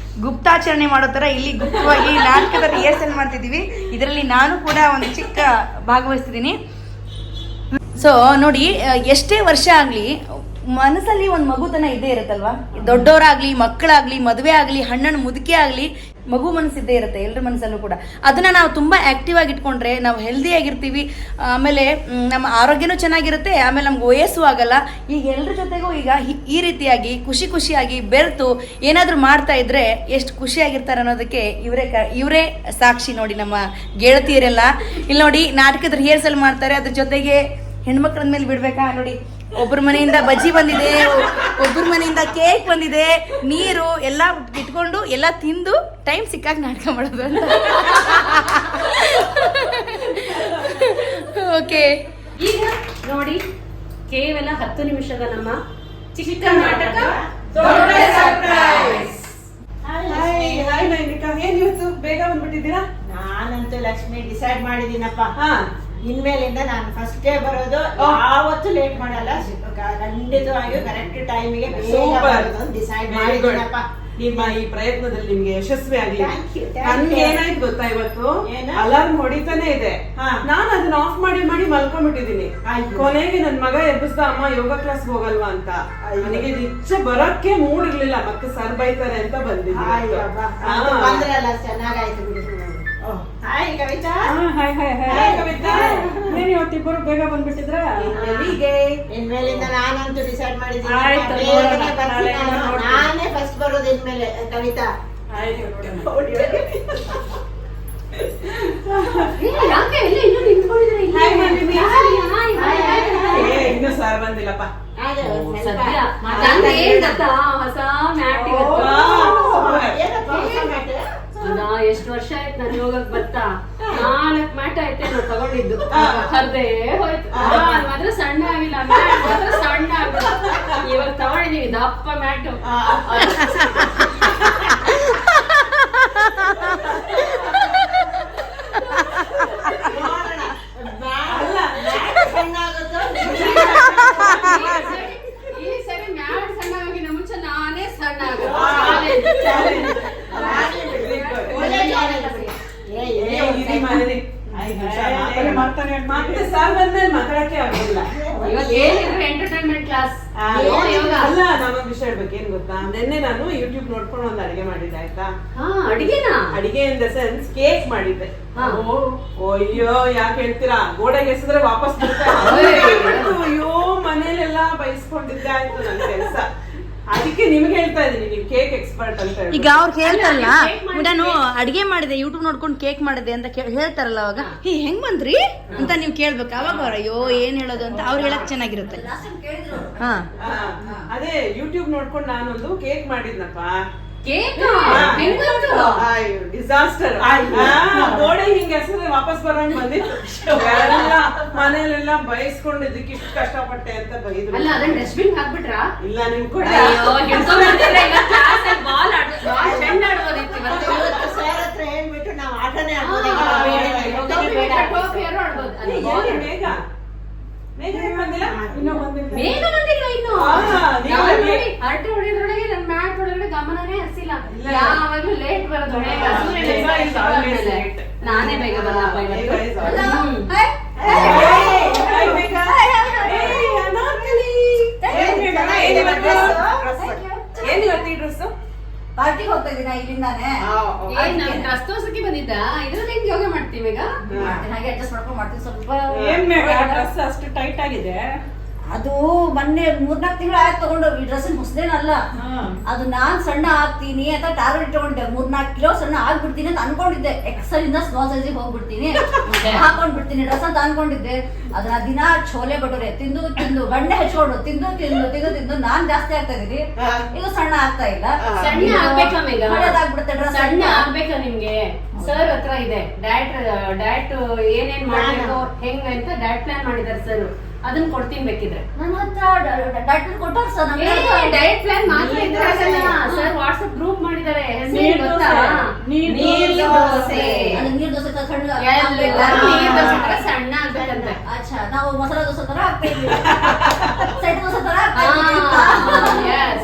ಗುಪ್ತಾಚರಣೆ ಮಾಡೋ ತರ ಇಲ್ಲಿ ಗುಪ್ತವಾಗಿ ನಾಟಕದ ರಿಹರ್ಸಲ್ ಮಾಡ್ತಿದೀವಿ. ಇದರಲ್ಲಿ ನಾನು ಕೂಡ ಒಂದು ಚಿಕ್ಕ ಭಾಗವಹಿಸ್ತಿದ್ದೀನಿ. ಸೊ ನೋಡಿ, ಎಷ್ಟೇ ವರ್ಷ ಆಗ್ಲಿ ಮನಸ್ಸಲ್ಲಿ ಒಂದು ಮಗುತನ ಇದ್ದೇ ಇರುತ್ತಲ್ವಾ? ದೊಡ್ಡವರಾಗ್ಲಿ, ಮಕ್ಕಳಾಗ್ಲಿ, ಮದುವೆ ಆಗ್ಲಿ, ಹಣ್ಣನ ಮುದುಕೆ ಆಗ್ಲಿ, ಮಗು ಮನಸ್ಸಿದ್ದೇ ಇರುತ್ತೆ ಎಲ್ಲರ ಮನಸ್ಸಲ್ಲೂ ಕೂಡ. ಅದನ್ನ ನಾವು ತುಂಬಾ ಆಕ್ಟಿವ್ ಆಗಿ ಇಟ್ಕೊಂಡ್ರೆ ನಾವು ಹೆಲ್ದಿ ಆಗಿರ್ತೀವಿ. ಆಮೇಲೆ ನಮ್ಮ ಆರೋಗ್ಯನೂ ಚೆನ್ನಾಗಿರುತ್ತೆ. ಆಮೇಲೆ ನಮ್ಗೆ ವಯಸ್ಸು ಆಗಲ್ಲ. ಈಗ ಎಲ್ಲರ ಜೊತೆಗೂ ಈಗ ಈ ರೀತಿಯಾಗಿ ಖುಷಿಯಾಗಿ ಬೆರೆತು ಏನಾದ್ರೂ ಮಾಡ್ತಾ ಇದ್ರೆ ಎಷ್ಟು ಖುಷಿಯಾಗಿರ್ತಾರೆ ಅನ್ನೋದಕ್ಕೆ ಇವರೇ ಸಾಕ್ಷಿ. ನೋಡಿ, ನಮ್ಮ ಗೆಳತಿಯರೆಲ್ಲ ಇಲ್ಲಿ ನೋಡಿ ನಾಟಕದ ರಿಹರ್ಸಲ್ ಮಾಡ್ತಾರೆ. ಅದ್ರ ಜೊತೆಗೆ ಹೆಣ್ಮಕ್ಳ ಮೇಲೆ ಬಿಡ್ಬೇಕಾ? ನೋಡಿ, ಒಬ್ಬರ ಮನೆಯಿಂದ ಬಜ್ಜಿ ಬಂದಿದೆ, ಒಬ್ಬರ ಮನೆಯಿಂದ ಕೇಕ್ ಬಂದಿದೆ, ನೀರು ಎಲ್ಲ ಇಟ್ಕೊಂಡು ಎಲ್ಲ ತಿಂದು ಟೈಮ್ ಸಿಕ್ಕಾಗ ನಾಟಕ ಮಾಡೋದು ಅಂತ. ಓಕೆ. ಈಗ ನೋಡಿ, ಕೇವಲ 10 ನಿಮಿಷದ ನಮ್ಮ ಚಿಕ್ಕ ನಾಟಕ ಹಾಯ್ ನೈನಿಕಾ, ಏನ್ ಇವತ್ತು ಬೇಗ ಬಂದ್ಬಿಟ್ಟಿದ್ದೀರಾ? ನಾನಂತೂ ಲಕ್ಷ್ಮಿ ಡಿಸೈಡ್ ಮಾಡಿದೀನಪ್ಪ. ಹಾ, ಇನ್ಮೇಲಿಂದ ನಾನು ಫಸ್ಟೇ ಬರೋದು, ಯಾವತ್ತೂ ಲೇಟ್ ಮಾಡಲ್ಲ. ಖಂಡಿತವಾಗಿಯೂ ಕರೆಕ್ಟ್ ಟೈಮಿಗೆ ಡಿಸೈಡ್ ಮಾಡಿದೀನಪ್ಪ. ನಿಮ್ಮ ಈ ಪ್ರಯತ್ನದಲ್ಲಿ ನಿಮ್ಗೆ ಯಶಸ್ವಿ ಆಗ್ಲಿ. Thank you. ನನ್ಗೆ ಏನಾಯ್ತು ಗೊತ್ತಾ, ಇವತ್ತು ಏನು? ಅಲಾರ್ಮ್ ಹೊಡಿತಾನೆ ಇದೆ. ಹಾ. ನಾನು ಅದನ್ನ ಆಫ್ ಮಾಡಿ ಮಲ್ಕೊಂಡ್ಬಿಟ್ಟಿದೀನಿ. ಆಯ್ತು. ಕೊನೆಗೆ ನನ್ ಮಗ ಎಬ್ಬಿಸ್ದ, ಅಮ್ಮ ಯೋಗ ಕ್ಲಾಸ್ ಹೋಗಲ್ವಾ ಅಂತ. ನನಗೆ ನಿಜ ಬರಕ್ಕೆ ಮೂಡ್ ಇರ್ಲಿಲ್ಲ, ಮತ್ತೆ ಸರ್ ಬೈತಾರೆ ಅಂತ ಬಂದಿದ್ದೀನಿ. ಬಂದ್ರಲ್ಲ, ಚೆನ್ನಾಗಾಯ್ತು ಬಿಡಿ. ಹಾಯ್ ಕವಿತಾ. ಹಾಯ್ ಕವಿತಾ. ಏನ್ ಇವತ್ತಿಬ್ಬರು ಬೇಗ ಬಂದ್ಬಿಟ್ಟಿದ್ರ? ಇನ್ಮೇಲಿಂದ ನಾನಂತೂ ಡಿಸೈಡ್ ಮಾಡಿದ್ದೀನಿ. ಆಯ್ತು, ಬೇಗನೆ ನೋಡೋಣ. ಬರ್ತೀನಿ ನಾಳೆ ನಾನು. ನೋಡ್ತೀನಿ. ನಾನೇ ಫಸ್ಟ್ ಬರೋದು ಇನ್ಮೇಲೆ ಕವಿತಾ. ಯಾಕೆ ಎಲ್ಲ ಇನ್ನೂ ನಿಂತ್ಕೊಂಡಿದ್ರೆ ಇಲ್ಲಿ? Hi Malini. Hi, hi, hi, hi. ಇನ್ನು ಸರ್ ಬಂದಿಲ್ಲಪ್ಪ. ಅದೇ ಒಂದ್ ಸ್ವಲ್ಪ ಸದ್ಯ ನಂದು ಏನ್ ಗೊತ್ತಾ, ಹೊಸ ಮ್ಯಾಟ್ ಇವತ್ತು. ಏನಪ್ಪ ಹೊಸ ಮ್ಯಾಟ್? ಅದಾ ಎಷ್ಟು ವರ್ಷ ಆಯ್ತು ನಾನು ಯೋಗಕ್ಕೆ ಬರ್ತಾ. 4 ಮ್ಯಾಟ್ ಆಯ್ತೆ ನಾವು ತಗೊಂಡಿದ್ದು. ಹರ್ದೇ ಹೋಯ್ತು. ಮಾತ್ರ ಸಣ್ಣ ಆಗಿಲ್ಲ, ಮ್ಯಾಟ್ ಮಾತ್ರ ಸಣ್ಣ ಆಗಿಲ್ಲ. ಇವಾಗ ತಗೊಂಡಿದೀವಿ ದಪ್ಪ ಮ್ಯಾಟ್. ಈ ಸರಿ ಮ್ಯಾಟ್ ಸಣ್ಣ ಆಗಿನ ಮುಂಚೆ ನಾನೇ ಸಣ್ಣ ಮತ್ತೆ ಸರ್ ಬಂದ್ಮೇಲೆ ಮಾತಾಡಕ್ಕೆ ಆಗಿಲ್ಲ. Entertainment class. ಅಲ್ಲ, ನಾನೊಂದ್ ವಿಷಯ ಹೇಳ್ಬೇಕು. ಏನ್ ಗೊತ್ತಾ, ನಿನ್ನೆ ನಾನು ಯೂಟ್ಯೂಬ್ ನೋಡ್ಕೊಂಡು ಒಂದು ಅಡಿಗೆ ಮಾಡಿದ್ದೆ. ಆಯ್ತಾ? ಅಡಿಗೆನಾ? ಅಡಿಗೆ ಇನ್ ದ ಸೆನ್ಸ್ ಕೇಕ್ ಮಾಡಿದ್ದೆ. ಅಯ್ಯೋ, ಯಾಕೆ ಹೇಳ್ತೀರಾ, ಗೋಡೆಗೆ ಎಸೆದ್ರೆ ವಾಪಸ್ ಬರ್ತಾರೆ. ಅಯ್ಯೋ, ಮನೇಲೆಲ್ಲ ಬೈಸ್ಕೊಂಡಿದ್ದೆ. ಆಯ್ತು ನನ್ ಕೆಲಸ. ಅದಕ್ಕೆ ನಿಮ್ಗೆ ಹೇಳ್ತಾ ಇದೀನಿ, ನೀವು ಕೇಕ್ ಎಕ್ಸ್ಪರ್ಟ್ ಅಂತ ಹೇಳಿ. ಈಗ ಅವ್ರು ಹೇಳ್ತಾರಲ್ಲ, ನಾನು ಅಡಿಗೆ ಮಾಡಿದೆ, ಯೂಟ್ಯೂಬ್ ನೋಡ್ಕೊಂಡು ಕೇಕ್ ಮಾಡಿದೆ ಅಂತ ಹೇಳ್ತಾರಲ್ಲ, ಅವಾಗ ಹೆಂಗ್ ಬಂದ್ರಿ ಅಂತ ನೀವು ಕೇಳ್ಬೇಕು. ಅವಾಗ ಅವ್ರ ಅಯ್ಯೋ ಏನ್ ಹೇಳೋದು ಅಂತ ಅವ್ರು ಹೇಳಕ್ ಚೆನ್ನಾಗಿರುತ್ತೆ. ಅದೇ ಯೂಟ್ಯೂಬ್ ನೋಡ್ಕೊಂಡು ನಾನೊಂದು ಕೇಕ್ ಮಾಡಿದ್ನಪ್ಪ. ಕೇಕ್ ಹೆಂಗಂತು ಡಿಸಾಸ್ಟರ್ ಗೋಡೆ ಹಿಂಗ ಹೆಸರು ವಾಪಸ್ ಬರಂಗ್ ಬಂದಿತ್ತು ಎಲ್ಲ ಮನೇಲೆಲ್ಲ ಬಯಸ್ಕೊಂಡು ಇದಕ್ಕೆ ಇಷ್ಟು ಕಷ್ಟಪಟ್ಟೆ ಅಂತ ಬೈದ್ರು. ಅಲ್ಲ ಅದನ್ನ ಡಸ್ಟ್ಬಿನ್ ಹಾಕ್ಬಿಟ್ರಾ? ಇಲ್ಲ ನಿಮ್ ಕೂಡ ಅಯ್ಯೋ ಹಿಡ್ಕೊಂಡ್ ಬಂದಿದ್ರೆ ಈಗ ಕ್ಲಾಸ್ ಅಲ್ಲಿ ಬಾಲ್ ಚೆಂಡ ಆಡ್ಬೋದಿತ್ತು ಇವತ್ತು. ಸರ್ ಹತ್ರ ಹೇಳ್ಬಿಟ್ಟು ನಾವು ಆಟನೇ ಟೋಪಿಯರು ಆಡ್ಬೋದು. ಅದೇ ಎಲ್ಲಿ ಮೇಘ ಮೇಘ ಯಾಕ್ ಬಂದಿಲ್ಲ? ಇನ್ನೂ ಬಂದಿಲ್ಲ. ಬೇಗ ಬಂದಿಲ್ವಾ ಇನ್ನು? ನೀವು ನಾನು ಬರ್ಲಿ. ನೋಡಿ ಹರಟೆ ಹೊಡೆಯೋದ್ರೊಳಗೆ ನನ್ನ ಮ್ಯಾಟ್ ಒಳಗಡೆ ಗಮನನೇ ಹರಿಸಿಲ್ಲ. ಯಾವಾಗ್ಲೂ ಲೇಟ್ ಬರೋದು ಬೇಗ. ಸೂರ್ಯ Lisa ಲೇಟ್ is always ಬಂದ್ಮೇಲೆ. late. ನಾನೇ ಬೇಗ ಬಂದಪ್ಪ ಇವತ್ತು. Lisa is always hmm. Hi, Megha. Hey, Anarkali. ಏನ್ ಮೇಘ? ಏನ್ ಇವತ್ತು ಈ ಡ್ರೆಸ್? ಪಾರ್ಟಿಗೆ ಹೋಗ್ತಾ ಇದೀನ ಇಲ್ಲಿಂದಾನೆ. ಏನ್ ನಾವ್ ಡ್ರೆಸ್ ತೋರ್ಸಕ್ಕೆ ಬಂದಿದ್ದ? ಇದ್ರಲ್ಲಿ ಹೆಂಗ್ ಯೋಗ ಮಾಡ್ತೀವಿ ಈಗ? ಹಾಗೆ ಅಡ್ಜಸ್ಟ್ ಮಾಡ್ಕೊಂಡು ಮಾಡ್ತೀನಿ ಸ್ವಲ್ಪ. ಏನ್ ಮೇಘ ಡ್ರೆಸ್ ಅಷ್ಟು ಟೈಟ್ ಆಗಿದೆ? ಅದು ಮೊನ್ನೆ 4-4 ತಿಂಗಳು ಆಯ್ತು ತಗೊಂಡು. ಈ ಡ್ರೆಸ್ ಮುಸ್ದೇನಲ್ಲ, ಅದು ನಾನ್ ಸಣ್ಣ ಆಗ್ತೀನಿ ಅಂತ ಟಾರ್ಗೆಟ್ ತಗೊಂಡಿದ್ದೆ. 3-4 ಕಿಲೋ ಸಣ್ಣ ಆಗ್ಬಿಡ್ತೀನಿ ಅಂತ ಅನ್ಕೊಂಡಿದ್ದೆ. ಎಕ್ಸಲ್ ಇಂದ ಸ್ಮಾಲ್ ಸೈಜಿಗೆ ಹೋಗ್ಬಿಡ್ತೀನಿ, ಹಾಕೊಂಡ್ಬಿಡ್ತೀನಿ ಡ್ರೆಸ್ ಅಂತ ಅನ್ಕೊಂಡಿದ್ದೆ. ಅದನ್ನ ದಿನ ಛೋಲೆ ಬಟೋರೆ ತಿಂದು ತಿಂದು ಗಂಡೆ ಹಚ್ಕೊಂಡು ತಿಂದು ನಾನ್ ಜಾಸ್ತಿ ಆಗ್ತಾ ಇದೀನಿ. ಈಗ ಸಣ್ಣ ಆಗ್ತಾ ಇಲ್ಲ. ಸಣ್ಣ ಆಗ್ಬೇಕಾ ಮೇಘ? ಒಳ್ಳೇದಾಗ್ಬಿಡುತ್ತೆ ಡ್ರೆಸ್. ಸಣ್ಣ ಆಗ್ಬೇಕಾ ನಿಮ್ಗೆ? ಸರ್ ಹತ್ರ ಇದೆ ಡಯಟ್ ಏನೇನ್ ಮಾಡ್ಬೇಕು ಹೆಂಗ್ ಅಂತ ಡಯಟ್ ಪ್ಲಾನ್ ಮಾಡಿದಾರೆ ಸರ್. ಅದನ್ನ ಕೊಡ್ತೀನಿ ಬೇಕಿದ್ರೆ. ನನ್ನ ಹತ್ರ ಡಾಕ್ಟರ್ ಕೊಟ್ಟಾರ ಸರ್. ಡಯಟ್ ಪ್ಲಾನ್ ಮಾತ್ರ ಇದ್ರೆ ಆಗಲ್ಲ ಸರ್. ವಾಟ್ಸ್ಆಪ್ ಗ್ರೂಪ್ ಮಾಡಿದ್ದಾರೆ. ಹೆಸರು ಗೊತ್ತಾ? ನೀರ್ ದೋಸೆ. ನೀರ್ ದೋಸೆ ತರ ಸಣ್ಣ ನೀರ್ ದೋಸೆ ತರ ಸಣ್ಣ ಆಗ್ಬೇಕಂತೆ. ಅಚ್ಚಾ, ನಾವು ಮಸಾಲಾ ದೋಸೆ ತರ ಹಾಕ್ತೀವಿ, ಸೆಟ್ ದೋಸೆ ತರ ಹಾಕ್ತೀವಿ. Yes.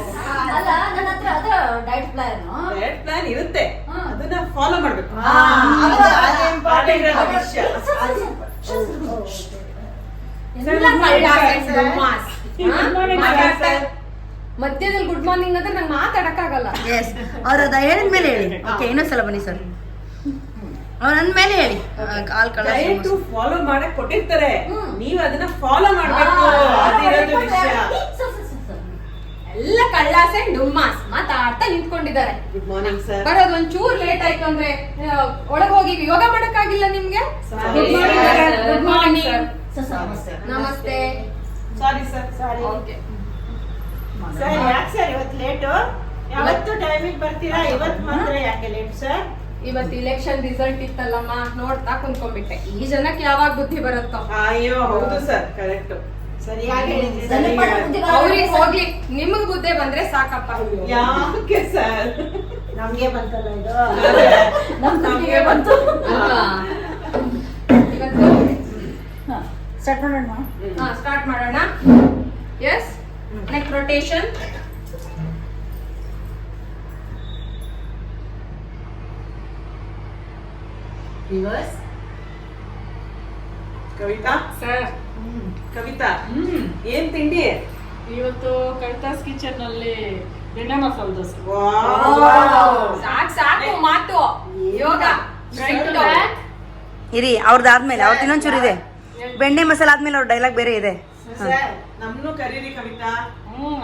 ಅಲ್ಲ, ನನ್ನ ಹತ್ರ ಅದ ಡಯಟ್ ಪ್ಲಾನ್. ಡಯಟ್ ಪ್ಲಾನ್ ಇರುತ್ತೆ, ಅದನ್ನ ಫಾಲೋ ಮಾಡ್ಬೇಕು. ಮಧ್ಯದಲ್ಲಿ ಗುಡ್ ಮಾರ್ನಿಂಗ್ ಅಂದ್ರೆ ನಂಗೆ ಮಾತಾಡಕ್ಕಾಗಲ್ಲ. ಎಸ್, ಅವ್ರ ಅದ ಹೇಳಿದ್ಮೇಲೆ ಹೇಳಿ. ಓಕೆ, ಇನ್ನೊಂದ್ಸಲ ಬನ್ನಿ ಸರ್. ಅವ್ರ ಅಂದ್ಮೇಲೆ ಹೇಳಿ. ಕಾಲ್ ಡಯಟ್ ಫಾಲೋ ಮಾಡಕ್ ಕೊಟ್ಟಿರ್ತಾರೆ, ನೀವ್ ಅದನ್ನ ಫಾಲೋ ಮಾಡ್ಬೇಕು. ಅದಿರೋದು ವಿಷಯ. ಎಲ್ಲ ಕಳ್ಳಾಸೆ ಡುಮ್ಮಾಸ್ ಮಾತಾಡ್ತಾ ನಿಂತ್ಕೊಂಡಿದ್ದಾರೆ. Good morning sir. ಬರೋದು ಒಂಚೂರು ಲೇಟ್ ಆಯ್ತು ಅಂದ್ರೆ ಒಳಗೆ ಹೋಗಿ ಯೋಗ ಮಾಡಕ್ಕಾಗಿಲ್ಲ ನಿಮ್ಗೆ. Good morning sir. ನಮಸ್ತೆ. Sorry sir. ಓಕೆ. ಸರ್ ಯಾಕೆ ಸರ್ ಇವತ್ತು ಲೇಟು? ಯಾವತ್ತು ಟೈಮಿಗೆ ಬರ್ತೀರಾ, ಇವತ್ತು ಮಾತ್ರ ಯಾಕೆ ಲೇಟ್ ಸರ್? ಇವತ್ತು ಇಲೆಕ್ಷನ್ ರಿಸಲ್ಟ್ ಇತ್ತಲ್ಲಮ್ಮ, ನೋಡ್ತಾ ಕುಂತ್ಕೊಂಡ್ಬಿಟ್ಟೆ. ಈ ಜನಕ್ಕೆ ಯಾವಾಗ ಬುದ್ಧಿ ಬರುತ್ತೋ. ಅಯ್ಯೋ ಹೌದು ಸರ್, ಕರೆಕ್ಟ್. ಸರಿಯಾಗಿ ಹೇಳಿದ್ರಿ. ಅವ್ರಿಗೆ ಹೋಗ್ಲಿ, ನಿಮಗ್ ಬುದ್ಧಿ ಬಂದ್ರೆ ಸಾಕಪ್ಪ. ಯಾಕೆ ಸರ್? ನಮ್ಗೆ ಬಂತಲ್ಲ ಇದು. ನಮ್ಗೆ ಬಂತು. ಅಲ್ವಾ? ಇವತ್ತು ಸ್ಟಾರ್ಟ್ ಸ್ಟಾರ್ಟ್ ಮಾಡೋಣ. Yes, neck rotation. Reverse. Kavita sir Kavita ಏನ್ ತಿಂಡಿ? ಇವತ್ತು ಕವಿತಾಸ್ ಕಿಚನ್ ಅಲ್ಲಿ ಬೆಣ್ಣೆ ಮಸಾಲ ದೋಸೆ. ಸಾಕು ಮಾತು. ಯೋಗ Front to back. ಇರಿ, ಅವ್ರದ್ದಾದ್ಮೇಲೆ ಅವ್ರದ್ದು ಇನ್ನೊಂಚೂರು ಇದೆ. ಬೆಣ್ಣೆ ಮಸಾಲ ಆದ್ಮೇಲೆ ಅವ್ರ ಡೈಲಾಗ್ ಬೇರೆ ಇದೆ. ಸರ್ ನಮ್ನು ಕರೀರಿ ಕವಿತಾ.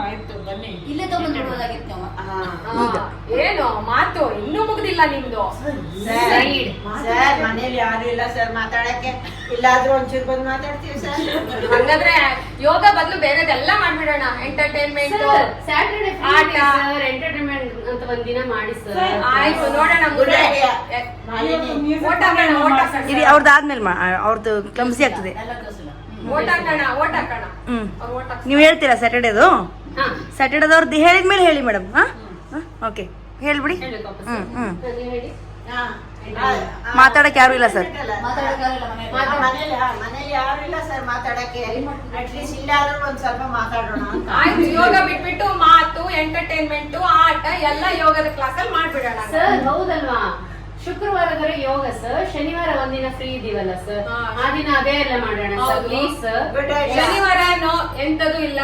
ಆಯ್ತು ಬನ್ನಿ. ಇಲ್ಲೇ ತಗೊಂಡ್ಬಿಡ್ಬೋದಾಗಿತ್ತು ನಾವು. ಏನು ಮಾತು ಇನ್ನೂ ಮುಗ್ದಿಲ್ಲ ನಿಮ್ದು. Side. ಸರ್ ಮನೇಲಿ ಯಾರು ಇಲ್ಲ ಸರ್ ಮಾತಾಡಕ್ಕೆ. ಇಲ್ಲಾದ್ರೂ ಒಂಚೂರು ಬಂದು ಮಾತಾಡ್ತೀವಿ ಸರ್. ಹಂಗಾದ್ರೆ ಯೋಗ ಬದಲು ಬೇರೆದೆಲ್ಲ ಮಾಡ್ಬಿಡೋಣ. ಎಂಟರ್ಟೈನ್ಮೆಂಟ್, Sir, Saturday free ಆಟ. ಇದೆ sir. Entertainment ಅಂತ ಒಂದಿನ ಮಾಡಿ ಸರ್. ಆಯ್ತು, ನೋಡೋಣ ಮುಂದೆ. ಓಟ್ ಹಾಕೋಣ, ಓಟ್ ಹಾಕೋಣ. ಇರಿ, ಅವ್ರದ್ದಾದ್ಮೇಲೆ ಅವ್ರದ್ದು ಕ್ಲಮ್ಸಿ ಆಗ್ತದೆ. ಓಟ್ ಹಾಕೋಣ, ಓಟ್ ಹಾಕೋಣ. ಹ್ಮ್, ಅವ್ರು ಓಟ್ ಹಾಕ್ತಾರೆ. ನೀವು ಹೇಳ್ತೀರಾ ಸ್ಯಾಟರ್ಡೇದು? ಹಾ. ಸ್ಯಾಟರ್ಡೇದವ್ರದ್ದು ಹೇಳಿದ್ಮೇಲೆ ಹೇಳಿ ಮೇಡಮ್. ಓಕೆ, ಹೇಳ್ಬಿಡಿ. ಹೇಳ್ಬೇಕು ವಾಪಸ್. ಹ್ಮ್. ನೀವು ಹೇಳಿ. ಮಾತಾಡಕ್ಕೆ ಯಾರು ಇಲ್ಲ ಸರ್. ಮನೇಲಿ ಯಾರು ಇಲ್ಲ ಸರ್ ಮಾತಾಡಕ್ಕೆ. ಅಟ್ಲೀಸ್ಟ್ ಇಲ್ಲಾದ್ರೂ ಒಂದ್ ಸ್ವಲ್ಪ ಮಾತಾಡೋಣ ಅಂತ. ಆಯ್ತು, ಯೋಗ ಬಿಟ್ಬಿಟ್ಟು ಮಾತು, ಎಂಟರ್ಟೈನ್ಮೆಂಟ್, ಆಟ ಎಲ್ಲ ಯೋಗದ ಕ್ಲಾಸಲ್ಲಿ ಮಾಡ್ಬಿಡೋಣ. ಸರ್ ಹೌದಲ್ವಾ? ಶುಕ್ರವಾರದವರೆ ಯೋಗ ಸರ್, ಶನಿವಾರ ಒಂದಿನ ಫ್ರೀ ಇದೀವಲ್ಲ ಸರ್, ಆ ದಿನ ಅದೇ ಎಲ್ಲ ಮಾಡೋಣ ಸರ್. ಹೌದು. Please sir. Good idea. ಶನಿವಾರ ಎಂತದು ಇಲ್ಲ,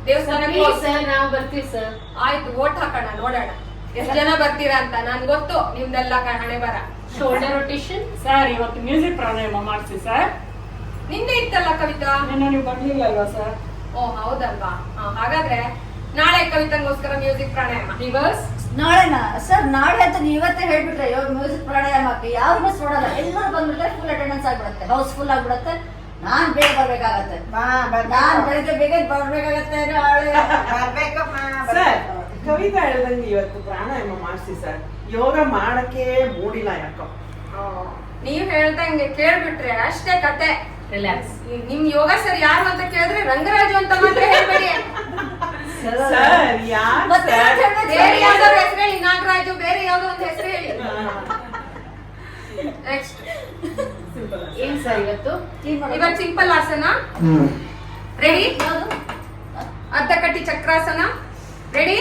ದೇವಸ್ಥಾನಕ್ಕೆ ಪ್ಲೀಸ್ ಹೋಗಿ. ಸರ್, ನಾವು ಬರ್ತೀವಿ ಸರ್. ಆಯ್ತು, ಓಟ್ ಹಾಕೋಣ, ನೋಡೋಣ ಎಷ್ಟ್ ಜನ ಬರ್ತೀರಾ ಅಂತ. ನನ್ ಗೊತ್ತು ನಿಮ್ದೆಲ್ಲ ಹಣೆ ಬರ. Shoulder rotation. ಸರ್ ಇವತ್ತು ಮ್ಯೂಸಿಕ್ ಪ್ರಾಣಾಯಾಮ ಮಾಡಿಸಿ ಸರ್. ನಿನ್ನೆ ಇತ್ತಲ್ಲ ಕವಿತಾ? ನಿನ್ನೆ ನೀವು ಬರ್ಲಿಲ್ಲ ಅಲ್ವಾ ಸರ್? ಓ ಹೌದಲ್ವಾ? ಹಾಗಾದ್ರೆ ನಾಳೆ ಕವಿತಂಗೋಸ್ಕರ ಮ್ಯೂಸಿಕ್ ಪ್ರಾಣಾಯಾಮ. ರಿವರ್ಸ್. ನಾಳೆನಾ ಸರ್? ನಾಳೆ ಅಂತ ನೀವು ಇವತ್ತೇ ಹೇಳ್ಬಿಟ್ರೆ ಮ್ಯೂಸಿಕ್ ಪ್ರಾಣಾಯಾಮಕ್ಕೆ ಯಾರು ಮಿಸ್ ಮಾಡಲ್ಲ. ಎಲ್ಲರೂ ಬಂದ್ಬಿಟ್ರೆ ಫುಲ್ ಅಟೆಂಡೆನ್ಸ್ ಆಗ್ಬಿಡುತ್ತೆ, ಹೌಸ್ಫುಲ್ ಆಗ್ಬಿಡುತ್ತೆ. ನಾನ್ ಬೇಗ ಬರ್ಬೇಕಾಗತ್ತೆ. ನಾನ್ ಬೆಳಿಗ್ಗೆ ಬೇಗ ಬರ್ಬೇಕಾಗತ್ತೆ. ನಾಳೆ ಬರ್ಬೇಕಮ್ಮ, ಸರ್ ಕವಿತಾ ಹೇಳ್ದಂಗೆ ಇವತ್ತು ಪ್ರಾಣಾಯಾಮ ಮಾಡಿಸಿ ಸರ್. ಯೋಗ ಮಾಡಕ್ಕೆ ಮೂಡಿಲ್ಲ ಯಾಕೋ. ನೀವ್ ಹೇಳ್ದಂಗೆ ಕೇಳ್ಬಿಟ್ರೆ ಅಷ್ಟೇ ಕತೆ. ರಿಲ್ಯಾಕ್ಸ್. ನಿಮ್ ಯೋಗ ಸರ್ ಯಾರು ಅಂತ ಕೇಳಿದ್ರೆ ರಂಗರಾಜು ಅಂತ ಮಾತ್ರ ಹೇಳ್ಬೇಡಿ. ಸರ್ ಯಾರು ಬೇರೆ ಯಾವ್ದಾದ್ರು ಹೆಸರು ಹೇಳಿ, ನಾಗರಾಜು, ಬೇರೆ ಯಾವ್ದೋ ಒಂದು ಹೆಸರು ಹೇಳಿ. ನೆಕ್ಸ್ಟ್ ಏನ್ ಸರ್ ಇವತ್ತು? ಇವತ್ತು ಸಿಂಪಲ್ ಆಸನ ರೆಡಿ, ಅರ್ಧ ಕಟ್ಟಿ ಚಕ್ರಾಸನ ರೆಡಿ,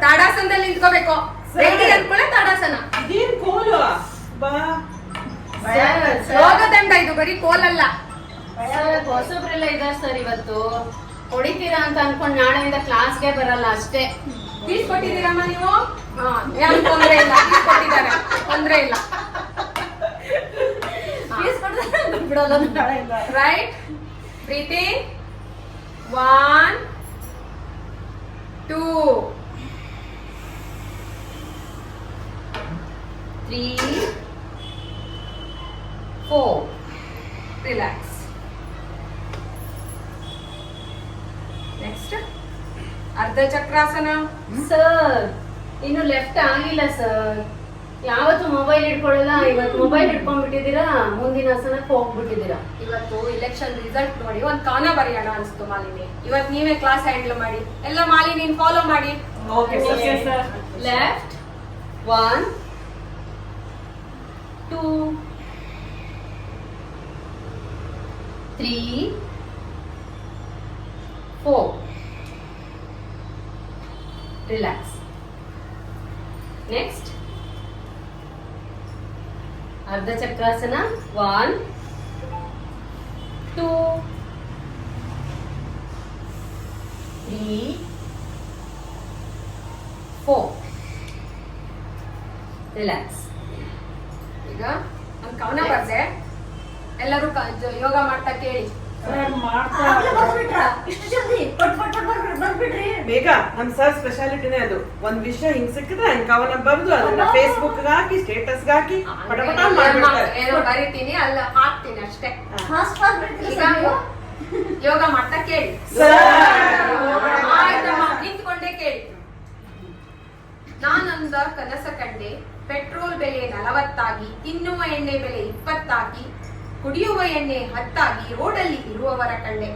ತಾಡಾಸನದಲ್ಲಿ ನಿಂತ್ಕೋಬೇಕು. ರೆಡಿ ಅಂದ್ಕೊಳ್ಳೆ ತಾಡಾಸನ. ಇದೇನ್ ಕೋಲು ಬಾ ಯೋಗದಂಡ ಇದು, ಬರೀ ಕೋಲಲ್ಲ. ಹೊಸಬ್ರೆಲ್ಲ ಇದಾರೆ ಸರ್ ಇವತ್ತು. ಹೊಡಿತೀರಾ ಅಂತ ಅನ್ಕೊಂಡ್ ನಾಳೆಯಿಂದ ಕ್ಲಾಸ್ಗೆ ಬರಲ್ಲ ಅಷ್ಟೇ. ಫೀಸ್ ಕೊಟ್ಟಿದ್ದೀರಮ್ಮ ನೀವು? ಯಾರು ತೊಂದ್ರೆ ಇಲ್ಲ, ಫೀಸ್ ಕೊಟ್ಟಿದ್ದಾರೆ, ತೊಂದ್ರೆ ಇಲ್ಲ. Right, breathing 1 2 3 4 relax. ನೆಕ್ಸ್ಟ್ ಅರ್ಧ ಚಕ್ರಾಸನ. ಸರ್ ಇನ್ನು ಲೆಫ್ಟ್ ಆಗಿಲ್ಲ ಸರ್. ಯಾವತ್ತು ಮೊಬೈಲ್ ಇಟ್ಕೊಳ್ಳಲ್ಲ, ಇವತ್ತು ಮೊಬೈಲ್ ಇಟ್ಕೊಂಡ್ಬಿಟ್ಟಿದ್ದೀರಾ, ಮುಂದಿನ ಆಸನಕ್ಕೆ ಹೋಗ್ಬಿಟ್ಟಿದ್ದೀರಾ. ಇವತ್ತು ಇಲೆಕ್ಷನ್ ರಿಸಲ್ಟ್ ನೋಡಿ ಒಂದ್ ಕಾನ ಬರೆಯೋಣ ಅನ್ಸ್ತು ಮಾಲಿನಿ. ಇವತ್ತು ನೀವೇ ಕ್ಲಾಸ್ ಹ್ಯಾಂಡಲ್ ಮಾಡಿ. ಎಲ್ಲ ಮಾಲಿನಿ ಫಾಲೋ ಮಾಡಿ. Okay sir. Left 1 2 3 4 relax. Next ಅರ್ಧ ಚಕ್ರಾಸನ 1 2 3 4 ರಿಲ್ಯಾಕ್ಸ್. ಈಗ ಒಂದ್ ಕವನ ಬರ್ದೆ, ಎಲ್ಲರೂ ಯೋಗ ಮಾಡ್ತಾ ಕೇಳಿ. ಬೇಗ ನಮ್ ಸರ್ ಸ್ಪೆಷಾಲಿಟಿನೇ ಅದು. ಒಂದ್ ವಿಷಯ ಹಿಂಗ್ ಸಿಕ್ಕಿದ್ರೆ ಹಂಗ್ ಕವನ ಬರ್ದು ಅದನ್ನ ಫೇಸ್ಬುಕ್ ಹಾಕಿ ಸ್ಟೇಟಸ್ ಹಾಕಿ ಪಟಪಟ ಮಾಡ್ಬಿಡ್ತಾರೆ. ಏನೋ ಬರೀತೀನಿ, ಅಲ್ಲ ಹಾಕ್ತೀನಿ ಅಷ್ಟೇ. ಈಗ ಯೋಗ ಮಾಡ್ತಾ ಕೇಳಿ. ಆಯ್ತಮ್ಮ, ನಿಂತ್ಕೊಂಡೇ ಕೇಳಿ. ನಾನೊಂದ ಕನಸ ಕಂಡೆ, ಪೆಟ್ರೋಲ್ ಬೆಲೆ 40 ತಿನ್ನುವ ಎಣ್ಣೆ ಬೆಲೆ 20 ಕುಡಿಯುವ ಎಣ್ಣೆ 10 ರೋಡಲ್ಲಿ ಇರುವವರ ಕಂಡೆ.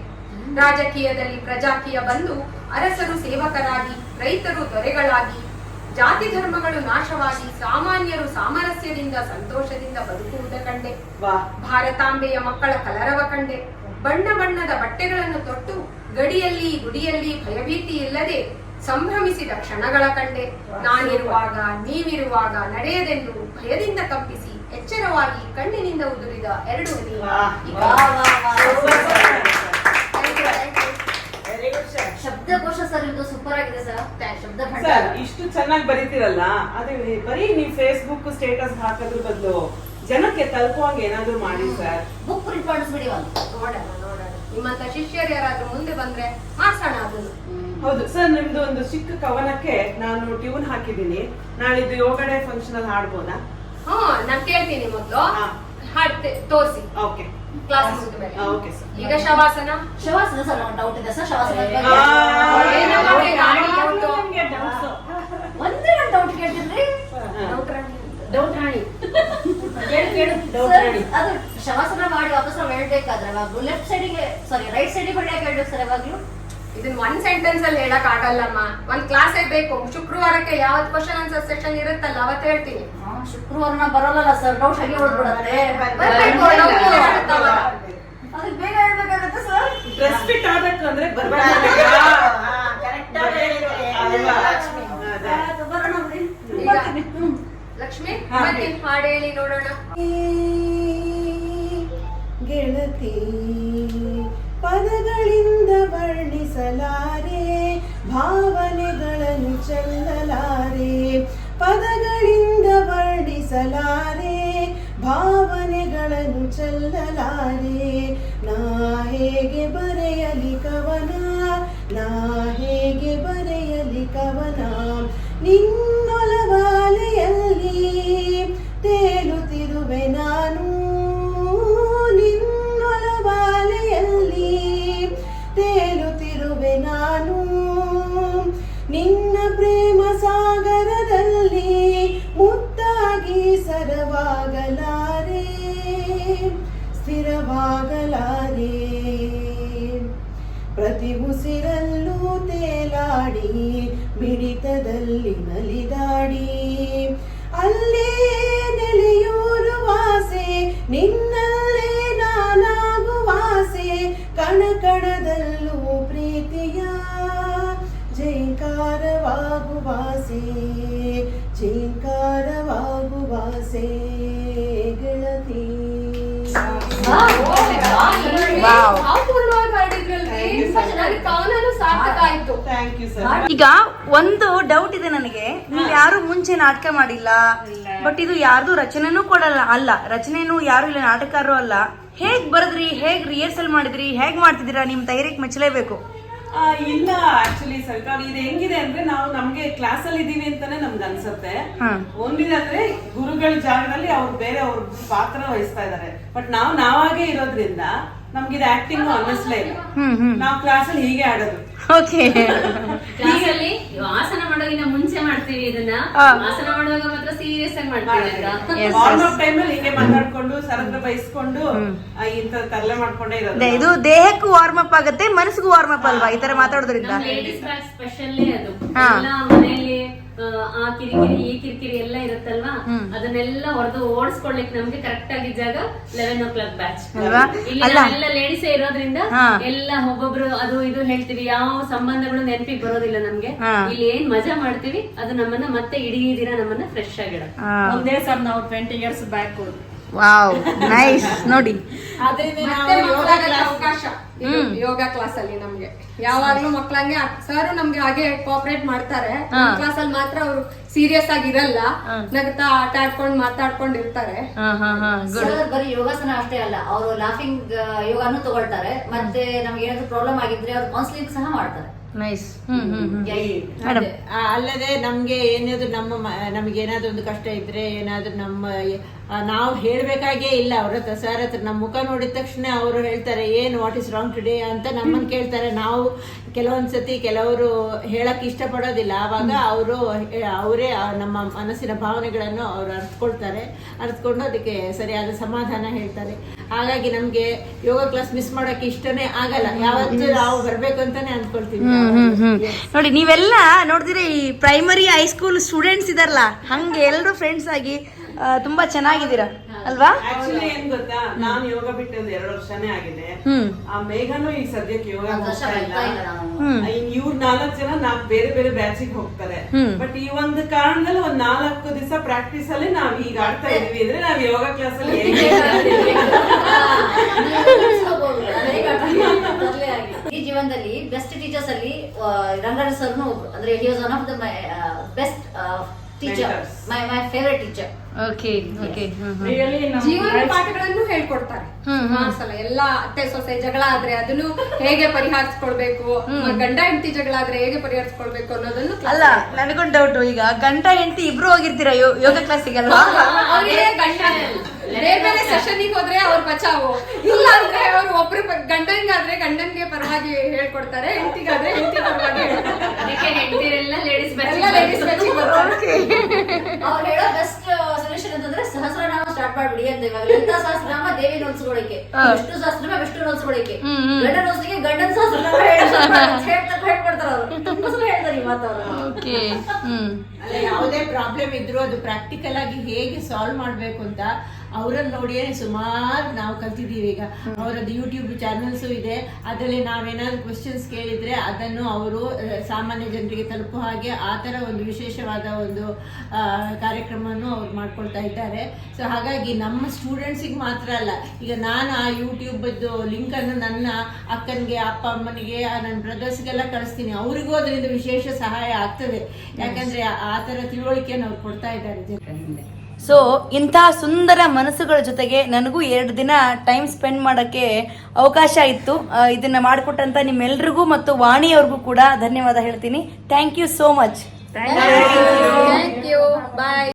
ರಾಜಕೀಯದಲ್ಲಿ ಪ್ರಜಾಕೀಯ ಬಂದು ಅರಸರು ಸೇವಕರಾಗಿ, ರೈತರು ದೊರೆಗಳಾಗಿ, ಜಾತಿ ಧರ್ಮಗಳು ನಾಶವಾಗಿ, ಸಾಮಾನ್ಯರು ಸಾಮರಸ್ಯದಿಂದ ಸಂತೋಷದಿಂದ ಬದುಕುವುದ ಕಂಡೆ. ಭಾರತಾಂಬೆಯ ಮಕ್ಕಳ ಕಲರವ ಕಂಡೆ. ಬಣ್ಣ ಬಣ್ಣದ ಬಟ್ಟೆಗಳನ್ನು ತೊಟ್ಟು ಗಡಿಯಲ್ಲಿ ಗುಡಿಯಲ್ಲಿ ಭಯಭೀತಿ ಇಲ್ಲದೆ ಸಂಭ್ರಮಿಸಿದ ಕ್ಷಣಗಳ ಕಂಡೆ. ನಾನಿರುವಾಗ ನೀವಿರುವಾಗ ನಡೆಯದೆಂದು ಭಯದಿಂದ ಕಂಪಿಸಿ ಎಚ್ಚರವಾಗಿ ಕಣ್ಣಿನಿಂದ ಉದುರಿದ 2 ಹನಿ. ಶಬ್ದಕೋಶ ಸರ್ ಇದು ಸೂಪರ್ ಆಗಿದೆ ಸರ್. ಶಬ್ದ ಸರ್ ಇಷ್ಟು ಚೆನ್ನಾಗಿ ಬರೀತಿರಲ್ಲ, ಅದೇ ಬರೀ ನೀವು ಫೇಸ್ಬುಕ್ ಸ್ಟೇಟಸ್ ಹಾಕೋದ್ರ ಬದಲು ಜನಕ್ಕೆ ತಲುಪುವಾಗ ಏನಾದ್ರು ಮಾಡಿ ಸರ್. ಬುಕ್ ಪ್ರಿಂಟ್ ಮಾಡಿಸ್ಬಿಡಿ ಒಂದು. ನೋಡೋಣ. ನಿಮ್ಮಂತ ಶಿಷ್ಯರು ಯಾರಾದ್ರೂ ಮುಂದೆ ಬಂದ್ರೆ ಮಾಡ್ಸೋಣ ಅದನ್ನು. ಹೌದು ಸರ್, ನಿಮ್ದು ಒಂದು ಚಿಕ್ಕ ಕವನಕ್ಕೆ ನಾನು ಟ್ಯೂನ್ ಹಾಕಿದ್ದೀನಿ. ನಾಳಿದ್ದು ಯೋಗ ಡೇ ಫಂಕ್ಷನ್ ಅಲ್ಲಿ ಹಾಡ್ಬೋದಾ? ನಾನ್ ಕೇಳ್ತೀನಿ ಮೊದ್ಲು. ಹಾಡ್ತೆ ತೋರಿಸಿ. ಓಕೆ ಕ್ಲಾಸ್ ಮುಗಿದ ಮೇಲೆ. Okay sir. ಈಗ ಶವಾಸನ. ಶವಾಸನ ಸರ್ ಒಂದು ಡೌಟ್ ಇದೆ ಸರ್. ಶವಾಸನ ಒಂದೇ ಒಂದು ಡೌಟ್ ಕೇಳ್ತಿದ್ರಿ. ಡೌಟ್ ರಾಣಿ ಅದು ಶವಾಸನ ಮಾಡಿ ವಾಪಸ್ ನಾವು ಹೇಳ್ಬೇಕಾದ್ರೆ ಲೆಫ್ಟ್ ಸೈಡಿಗೆ ಸಾರಿ ರೈಟ್ ಸೈಡಿಗೆ ಹೊಡೆಯಕ್ಕೆ ಹೇಳ್ಬೇಕು ಸರ್ ಯಾವಾಗ್ಲೂ. ಇದನ್ನ 1 ಸೆಂಟೆನ್ಸ್ ಅಲ್ಲಿ ಹೇಳಕ್ ಆಗಲ್ಲಮ್ಮ. ಒಂದ್ ಕ್ಲಾಸೇ ಬೇಕು. ಶುಕ್ರವಾರಕ್ಕೆ ಯಾವತ್ ಕ್ವಶನ್ ಆನ್ಸರ್ ಸೆಷನ್ ಇರುತ್ತಲ್ಲ ಅವತ್ತು ಹೇಳ್ತೀನಿ. ಶುಕ್ರವಾರ ಬರೋಲ್ಲ ಸರ್, ಡೌಟ್ ಹಾಗೆ ಹೊಡ್ಬಿಡತ್ತೆ. ಅದಕ್ಕೆ ಬೇಗ ಹೇಳ್ಬೇಕಾಗತ್ತೆ ಸರ್. ಡ್ರೆಸ್ ಫಿಟ್ ಆಗ್ಬೇಕು ಅಂದ್ರೆ ಲಕ್ಷ್ಮಿ ಮತ್ತೆ ಹಾಡು ಹೇಳಿ ನೋಡೋಣ. ಗೆಳತಿ ಪದಗಳಿಂದ ವರ್ಣಿಸಲಾರೆ, ಭಾವನೆಗಳನ್ನು ಚೆಲ್ಲಲಾರೆ. ಪದಗಳಿಂದ ವರ್ಣಿಸಲಾರೆ, ಭಾವನೆಗಳನ್ನು ಚೆಲ್ಲಲಾರೆ. ನಾ ಹೇಗೆ ಬರೆಯಲಿ ಕವನ, ನಾ ಹೇಗೆ ಬರೆಯಲಿ ಕವನ. ನಿನ್ನೊಲವಾಲೆಯಲ್ಲಿ ತೇಲುತ್ತಿರುವೆ ನಾನು, ನಿನ್ನೊಲವಾಲೆಯಲ್ಲಿ ತೇಲುತ್ತಿರುವೆ ನಾನು. ಸ್ಥಿರವಾಗಲಾರೆ. ಪ್ರತಿ ಉಸಿರಲ್ಲೂ ತೇಲಾಡಿ ಮಿಡಿತದಲ್ಲಿ ನಲಿದಾಡಿ ಅಲ್ಲೇ ನೆಲೆಯೂರುವಾಸೆ, ನಿನ್ನಲ್ಲೇ ನಾನಾಗುವಾಸೆ, ಕಣಕಣದಲ್ಲೂ ಪ್ರೀತಿಯ ಜೈಂಕಾರವಾಗುವಾಸೆ, ಜೈಂಕಾರವಾಗುವಾಸೆ ಗೆಳತಿ. Thank you sir. ಈಗ ಒಂದು ಡೌಟ್ ಇದೆ ನನಗೆ, ನೀವು ಯಾರು ಮುಂಚೆ ನಾಟಕ ಮಾಡಿಲ್ಲ, ಬಟ್ ಇದು ಯಾರ್ದು ರಚನೆನೂ ಕೊಡಲ್ಲ, ಅಲ್ಲ ರಚನೆನೂ ಯಾರು ಇಲ್ಲ, ನಾಟಕರು ಅಲ್ಲ. ಹೇಗ್ ಬರದ್ರಿ, ಹೇಗ್ ರಿಹರ್ಸಲ್ ಮಾಡಿದ್ರಿ, ಹೇಗ್ ಮಾಡ್ತಿದ್ದೀರಾ? ನಿಮ್ ಧೈರ್ಯಕ್ಕೆ ಮೆಚ್ಚಲೇಬೇಕು. ಇಲ್ಲ ಆಕ್ಚುಲಿ ಸರ್ಕಾರ ಇದು ಹೆಂಗಿದೆ ಅಂದ್ರೆ ನಾವು ನಮ್ಗೆ ಕ್ಲಾಸ್ ಅಲ್ಲಿ ಇದೀವಿ ಅಂತಾನೆ ನಮ್ಗೆ ಅನ್ಸುತ್ತೆ. ಒಂದಿದಂದ್ರೆ ಗುರುಗಳ ಜಾಗದಲ್ಲಿ ಅವ್ರು ಬೇರೆ ಅವ್ರ ಪಾತ್ರ ವಹಿಸ್ತಾ ಇದಾರೆ, ಬಟ್ ನಾವಾಗೆ ಇರೋದ್ರಿಂದ ನಮ್ಗೆ ಆಕ್ಟಿಂಗ್ ಅನ್ನಿಸ್ಲೇ ಇಲ್ಲ. ನಾವು ಕ್ಲಾಸ್ ಅಲ್ಲಿ ಹೀಗೆ ಆಡೋದು. ಓಕೆ, ಕ್ಲಾಸಲ್ಲಿ ಆಸನ ಮಾಡೋಗಿನ ಮುಂಚೆ ಮಾಡ್ತೀವಿ ಇದನ್ನ, ಆಸನ ಮಾಡುವಾಗ ಮಾತ್ರ ಸೀರಿಯಸ್ ಆಗಿ ಮಾಡ್ತೀವಿ ಅಂತ. ವಾರ್ಮ್ ಟೈಮ್ ಅಲ್ಲಿ ಹಿಂಗೆ ಮಾತಾಡ್ಕೊಂಡು ಸರದ್ರ ಬಯಸ್ಕೊಂಡು ಇಂತ ತರಲೆ ಮಾಡ್ಕೊಂಡೇ ಇರೋದು. ಇದು ದೇಹಕ್ಕೂ ವಾರ್ಮ್ ಅಪ್ ಆಗುತ್ತೆ, ಮನಸ್ಸಿಗೂ ವಾರ್ಮ್ ಅಪ್ ಅಲ್ವಾ ಈ ತರ ಮಾತಾಡೋದ್ರಿಂದ? ಲೇಡೀಸ್ ಬ್ಯಾಗ್ ಸ್ಪೆಷಲ್ಲೇ ಅದು. ಎಲ್ಲ ಮನೆಯಲ್ಲಿ ಆ ಕಿರಿಕಿರಿ ಈ ಕಿರಿಕಿರಿ ಎಲ್ಲ ಇರುತ್ತಲ್ವಾ, ಅದನ್ನೆಲ್ಲ ಹೊರದು ಓಡಿಸ್ಕೊಳ್ಲಿಕ್ಕೆ ನಮ್ಗೆ ಕರೆಕ್ಟ್ ಆಗಿದ್ದ ಜಾಗ 11 o'clock ಬ್ಯಾಚ್. ಇಲ್ಲಿ ಎಲ್ಲ ಲೇಡೀಸೇ ಇರೋದ್ರಿಂದ ಎಲ್ಲ ಒಬ್ಬೊಬ್ರು ಅದು ಇದು ಹೇಳ್ತೀವಿ, ಯಾವ ಸಂಬಂಧಗಳು ನೆನಪಿಗೆ ಬರೋದಿಲ್ಲ ನಮ್ಗೆ. ಇಲ್ಲಿ ಏನ್ ಮಜಾ ಮಾಡ್ತೀವಿ ಅದು ನಮ್ಮನ್ನ ಮತ್ತೆ ಇಡೀ ದಿನ ನಮ್ಮನ್ನ ಫ್ರೆಶ್ ಆಗಿಡುತ್ತೆ. ಒಂದೇ ಸರ್ ನಾವು 20 years ಬ್ಯಾಕ್. Wow, nice. ನೋಡಿ ಅವಕಾಶ ಯೋಗ ಕ್ಲಾಸ್ ಅಲ್ಲಿ ನಮ್ಗೆ ಯಾವಾಗ್ಲೂ ಮಕ್ಳಂಗೆ ಸರ್ ನಮ್ಗೆ ಹಾಗೆ ಕೋಆಪರೇಟ್ ಮಾಡ್ತಾರೆ. ಕ್ಲಾಸ್ ಅಲ್ಲಿ ಮಾತ್ರ ಅವ್ರು ಸೀರಿಯಸ್ ಆಗಿ ಇರಲ್ಲ, ನಗ್ತಾ ಆಟ ಆಡ್ಕೊಂಡ್ ಮಾತಾಡ್ಕೊಂಡ್ ಇರ್ತಾರೆ. ಸರ್ ಬರೀ ಯೋಗಾಸನ ಅಷ್ಟೇ ಅಲ್ಲ, ಅವರು ಲಾಫಿಂಗ್ ಯೋಗಾನು ತಗೊಳ್ತಾರೆ, ಮತ್ತೆ ನಮ್ಗೆ ಏನಾದ್ರು ಪ್ರಾಬ್ಲಮ್ ಆಗಿದ್ರೆ ಅವ್ರು ಕೌನ್ಸಿಲಿಂಗ್ ಸಹ ಮಾಡ್ತಾರೆ. ನೈಸ್. ಅಲ್ಲದೆ ನಮ್ಗೆ ಏನಾದ್ರು ನಮ್ಗೆ ಏನಾದ್ರು ಒಂದು ಕಷ್ಟ ಇದ್ರೆ ಏನಾದ್ರು ನಾವು ಹೇಳ್ಬೇಕಾಗೇ ಇಲ್ಲ ಅವ್ರ ಹತ್ರ. ಸರ್ ಹತ್ರ ನಮ್ಮ ಮುಖ ನೋಡಿದ ತಕ್ಷಣ ಅವರು ಹೇಳ್ತಾರೆ ಏನು ವಾಟ್ ಇಸ್ ರಾಂಗ್ ಟುಡೇ ಅಂತ ನಮ್ಮನ್ನ ಕೇಳ್ತಾರೆ. ನಾವು ಕೆಲವೊಂದ್ಸತಿ ಕೆಲವರು ಹೇಳಕ್ ಇಷ್ಟಪಡೋದಿಲ್ಲ, ಆವಾಗ ಅವರೇ ನಮ್ಮ ಮನಸ್ಸಿನ ಭಾವನೆಗಳನ್ನು ಅವ್ರು ಅರ್ಥಕೊಂಡು ಅದಕ್ಕೆ ಸರಿಯಾದ ಸಮಾಧಾನ ಹೇಳ್ತಾರೆ. ಹಾಗಾಗಿ ನಮ್ಗೆ ಯೋಗ ಕ್ಲಾಸ್ ಮಿಸ್ ಮಾಡಕ್ಕೆ ಇಷ್ಟನೇ ಆಗಲ್ಲ, ಯಾವತ್ತೂ ನಾವು ಬರ್ಬೇಕು ಅಂತಾನೆ ಅನ್ಕೊಳ್ತೀವಿ. ನೋಡಿ ನೀವೆಲ್ಲ ನೋಡಿದ್ರೆ ಈ ಪ್ರೈಮರಿ ಹೈಸ್ಕೂಲ್ ಸ್ಟೂಡೆಂಟ್ಸ್ ಇದಾರಲ್ಲ, ಹಂಗೆ ಎಲ್ಲರೂ ಫ್ರೆಂಡ್ಸ್ ಆಗಿ ತುಂಬಾ ಚೆನ್ನಾಗಿದ್ದೀರಾ ಅಲ್ವಾ? ಆಕ್ಚುಲಿ ಏನ್ ಗೊತ್ತಾ, ನಾನ್ ಯೋಗ ಬಿಟ್ಟು ಒಂದು 2 ವರ್ಷನೇ ಆಗಿದೆ. ಆ ಮೇಘನು ಈ ಸದ್ಯಕ್ಕೆ ಯೋಗ ಹೋಗ್ತಾ ಇಲ್ಲ. ಇವ್ರು 4 ಜನ ಬೇರೆ ಬೇರೆ ಬ್ಯಾಚಿಗೆ ಹೋಗ್ತಾರೆ. ಬಟ್ ಈ ಒಂದು ಕಾರಣದಲ್ಲಿ ಒಂದ್ 4 ದಿವಸ ಪ್ರಾಕ್ಟೀಸ್ ಅಲ್ಲಿ ನಾವ್ ಈಗ ಆಡ್ತಾ ಇದೀವಿ ಅಂದ್ರೆ ನಾವ್ ಯೋಗ ಕ್ಲಾಸ್ ಅಲ್ಲಿ ಈ ಜೀವನದಲ್ಲಿ ಬೆಸ್ಟ್ ಟೀಚರ್ಸ್ ಅಲ್ಲಿ ರಂಗರಾಜ್ ಸರ್ನು ಒಬ್ರು, ಅಂದ್ರೆ he was one of the best teacher, my favourite teacher. Okay okay. ಜೀವನ ಪಾಠಗಳನ್ನು ಹೇಳ್ಕೊಡ್ತಾರೆ. ಎಲ್ಲ ಅತ್ತೆ ಸೊಸೆ ಜಗಳ ಆದ್ರೆ ಅದನ್ನು ಹೇಗೆ ಪರಿಹರಿಸ್ಕೊಳ್ಬೇಕು, ಗಂಡ ಹೆಂಡತಿ ಜಗಳ ಆದ್ರೆ ಹೇಗೆ ಪರಿಹರಿಸ್ಕೊಳ್ಬೇಕು ಅನ್ನೋದನ್ನು. ಅಲ್ಲ, ನನಗೊಂದು ಡೌಟ್, ಈಗ ಗಂಡ ಹೆಂಡತಿ ಇಬ್ರು ಹೋಗಿರ್ತೀರಾ ಯೋಗ ಕ್ಲಾಸಿಗೆ ಅಲ್ವಾ? ಅವ್ರಿಗೆ ಗಂಡ ಬೇರೆ ಬೇರೆ ಸೆಷನ್ಗೆ ಹೋದ್ರೆ ಅವ್ರ ಬಚಾವು, ಇಲ್ಲ ಅಂದ್ರೆ ಅವ್ರು ಒಬ್ರು ಗಂಡನಿಗಾದ್ರೆ ಗಂಡನ್ಗೆ ಪರವಾಗಿ ಹೇಳ್ಕೊಡ್ತಾರೆ, ಹೆಂಡತಿಗಾದ್ರೆ ಹೆಂಡತಿ ಪರವಾಗಿ ಹೆಂಡತಿರೆಲ್ಲ ಲೇಡೀಸ್ ಅವ್ರು ಹೇಳೋ ಬೆಸ್ಟ್ ಸೊಲ್ಯೂಷನ್ ಅಂತಂದ್ರೆ ಸಹಸ್ರನಾಮ ಸ್ಟಾರ್ಟ್ ಮಾಡ್ಬಿಡಿ ಅಂತ. ಇವಾಗ ಲಲಿತಾ ಸಹಸ್ರನಾಮ ದೇವಿ ನೋಡ್ಸ್ಕೊಳಕ್ಕೆ, ವಿಷ್ಣು ಸಹಸ್ರನಾಮ ವಿಷ್ಣು ನೋಡ್ಸ್ಕೊಳಕ್ಕೆ, ಗಂಡ ನೋಡ್ಸ್ಲಿಕ್ಕೆ ಗಂಡನ ಸಹಸ್ರನಾಮ ಹೇಳ್ಕೊಡ್ತಾರ ಅವ್ರು. ತುಂಬಾ ಸಲ ಹೇಳ್ತಾರೆ ಈ ಮಾತವ್ರು. ಅಲ್ಲ, ಯಾವುದೇ ಪ್ರಾಬ್ಲಮ್ ಇದ್ರು ಅದು ಪ್ರಾಕ್ಟಿಕಲ್ ಆಗಿ ಹೇಗೆ ಸಾಲ್ವ್ ಮಾಡ್ಬೇಕು ಅಂತ ಅವರನ್ನು ನೋಡಿಯೇ ಸುಮಾರು ನಾವು ಕಲ್ತಿದ್ದೀವಿ. ಈಗ ಅವರದ್ದು ಯೂಟ್ಯೂಬ್ ಚಾನಲ್ಸು ಇದೆ, ಅದರಲ್ಲಿ ನಾವೇನಾದ್ರು ಕ್ವೆಶ್ಚನ್ಸ್ ಕೇಳಿದ್ರೆ ಅದನ್ನು ಅವರು ಸಾಮಾನ್ಯ ಜನರಿಗೆ ತಲುಪುವ ಹಾಗೆ ಆ ಥರ ಒಂದು ವಿಶೇಷವಾದ ಒಂದು ಕಾರ್ಯಕ್ರಮವನ್ನು ಅವ್ರು ಮಾಡ್ಕೊಳ್ತಾ ಇದ್ದಾರೆ. ಸೊ ಹಾಗಾಗಿ ನಮ್ಮ ಸ್ಟೂಡೆಂಟ್ಸಿಗೆ ಮಾತ್ರ ಅಲ್ಲ, ಈಗ ನಾನು ಆ ಯೂಟ್ಯೂಬದ್ದು ಲಿಂಕನ್ನು ನನ್ನ ಅಕ್ಕನಿಗೆ, ಅಪ್ಪ ಅಮ್ಮನಿಗೆ, ನನ್ನ ಬ್ರದರ್ಸ್ಗೆಲ್ಲ ಕಳಿಸ್ತೀನಿ. ಅವರಿಗೂ ಅದರಿಂದ ವಿಶೇಷ ಸಹಾಯ ಆಗ್ತದೆ, ಯಾಕಂದ್ರೆ ಆ ಥರ ತಿಳುವಳಿಕೆಯನ್ನು ಅವ್ರು ಕೊಡ್ತಾ ಇದ್ದಾರೆ ಜನರಿಂದ. ಸೊ ಇಂತಹ ಸುಂದರ ಮನಸ್ಸುಗಳ ಜೊತೆಗೆ ನನಗೂ 2 ದಿನ ಟೈಮ್ ಸ್ಪೆಂಡ್ ಮಾಡೋಕ್ಕೆ ಅವಕಾಶ ಇತ್ತು. ಇದನ್ನ ಮಾಡಿಕೊಟ್ಟಂತ ನಿಮ್ಮೆಲ್ರಿಗೂ ಮತ್ತು ವಾಣಿಯವ್ರಿಗೂ ಕೂಡ ಧನ್ಯವಾದ ಹೇಳ್ತೀನಿ. Thank you so much. Thank you, bye.